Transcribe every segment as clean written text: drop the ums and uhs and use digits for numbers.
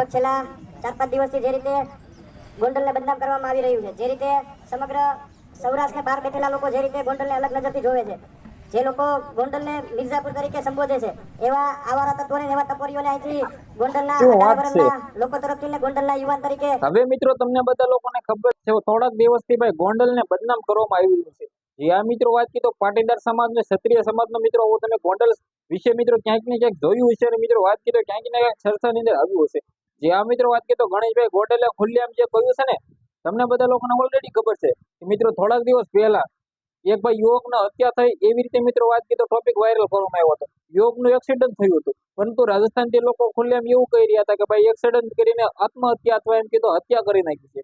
લગભગ છેલ્લા 4-5 દિવસથી જે રીતે ગોંડલને બદનામ કરવામાં આવી રહ્યું છે, જે રીતે સમગ્ર સૌરાષ્ટ્રને બહાર બેઠેલા લોકો જે રીતે ગોંડલને અલગ નજરથી જોવે છે, જે લોકો ગોંડલને મિર્ઝાપુર તરીકે સંબોધે છે, એવા આવારા તત્વોને એવા ટપોરીઓને અહીંથી ગોંડલના શું 18 વાત છે? વર્ષના લોકો તરફથી ગોંડલના યુવાન તરીકે હવે મિત્રો તમને બધા લોકોને ખબર છે થોડાક દિવસથી ભાઈ ગોંડલને બદનામ કરવામાં આવી રહ્યું છે. જે આ મિત્રો વાત કીધો પાટીદાર સમાજ ને ક્ષત્રિય સમાજનો મિત્રો તમે ગોંડલ વિશે મિત્રો ક્યાંક ને ક્યાંક જોયું હશે અને મિત્રો વાત કીધો ક્યાંક ને ક્યાંક ચર્ચાની અંદર આવ્યું હશે. જે આ મિત્રો વાત કીધો ગણેશભાઈ ગોંડલે ખુલ્લેઆમ જે કહ્યું છે ને, તમને બધા લોકોને ઓલરેડી ખબર છે કે મિત્રો થોડાક દિવસ પહેલા એક ભાઈ યુવકને હત્યા થઈ એવી રીતે મિત્રો વાત કીધો ટોપિક વાયરલ કરવામાં આવ્યો હતો. યુવકનું એક્સિડન્ટ થયું હતું, પરંતુ રાજસ્થાનથી લોકો ખુલ્લેઆમ એવું કહી રહ્યા હતા કે ભાઈ એક્સિડન્ટ કરીને આત્મહત્યા અથવા એમ કીધું હત્યા કરી નાખી છે.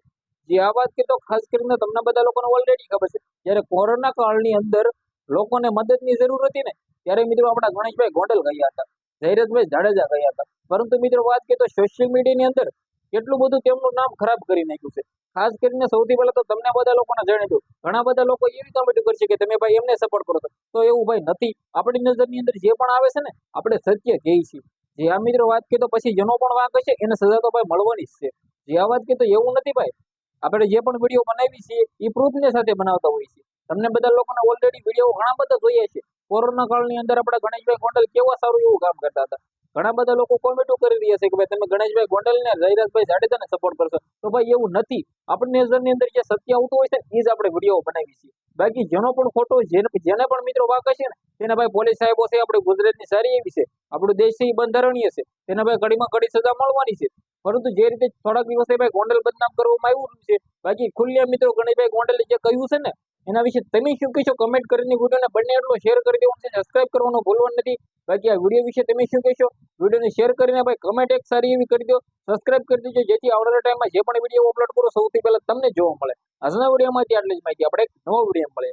જે આ વાત કીધો ખાસ કરીને તમને બધા લોકોને ઓલરેડી ખબર છે, જ્યારે કોરોના કાળની અંદર લોકોને મદદની જરૂર હતી ને, ત્યારે મિત્રો આપણા ગણેશભાઈ ગોંડલ ગયા હતા, જયરથભાઈ જાડેજા ગયા હતા. પરંતુ મિત્રો વાત કીધો સોશિયલ મીડિયાની અંદર કેટલું બધું તેમનું નામ ખરાબ કરી નાખ્યું છે. ખાસ કરીને સૌથી પહેલા તો તમને બધા લોકોને જણાવી દઉં, ઘણા બધા લોકો એવી કમેન્ટ કરશે કે તમે ભાઈ એમને સપોર્ટ કરો છો, તો એવું ભાઈ નથી. આપણી નજરની અંદર જે પણ આવે છે ને, આપણે સત્ય કહીએ છીએ. જે આ મિત્રો વાત કીધો પછી જેનો પણ વાંક હશે એને સજા તો ભાઈ મળવાની જ છે. જે આ વાત કીધો એવું નથી ભાઈ, આપણે જે પણ વિડીયો બનાવી છીએ એ પ્રૂફની સાથે બનાવતા હોઈએ છીએ. તમને બધા લોકોને ઓલરેડી વિડીયો ઘણા બધા જોઈએ છે. કોરોના કાળની અંદર આપણા ગણેશભાઈ ગોંડલ કેવા સારું એવું કામ કરતા હતા. ઘણા બધા લોકો કોમેન્ટો કરી રહ્યા છે કે ભાઈ તમે ગણેશભાઈ ગોંડલ ને જયરાજભાઈ જાડેજાને સપોર્ટ કરશો, તો ભાઈ એવું નથી. આપણી નજરની અંદર જે સત્ય આવતું હોય છે ને એ જ આપણે વિડીયો બનાવી છીએ. બાકી જેનો પણ ખોટો જેને પણ મિત્રો વાંક હશે ને, તેને ભાઈ પોલીસ સાહેબો છે, આપણે ગુજરાતની સારી એવી છે, આપણું દેશ છે એ બંધારણીય છે, તેને ભાઈ કડીમાં કડી સજા મળવાની છે. પરંતુ જે રીતે થોડાક દિવસે ભાઈ ગોંડલ બદનામ કરવામાં આવ્યું છે, બાકી ખુલ્લે મિત્રો ગણેશભાઈ ગોંડલે જે કહ્યું છે ને એના વિશે તમે શું કહેશો? કમેન્ટ કરીને વિડીયોને બંને એટલો શેર કરી દેવાનું છે, સબસ્ક્રાઇબ કરવાનું ભૂલવાનું નથી. બાકી આ વિડીયો વિશે તમે શું કહેશો? વિડીયોને શેર કરીને ભાઈ કમેન્ટ એક સારી એવી કરી દો, સબસ્ક્રાઇબ કરી દેજો, જેથી આવનારા ટાઈમમાં જે પણ વિડીયો અપલોડ કરો સૌથી પહેલા તમને જોવા મળે. આજના વિડીયોમાંથી આટલી જ માહિતી, આપણે એક નવો વિડીયો મળે.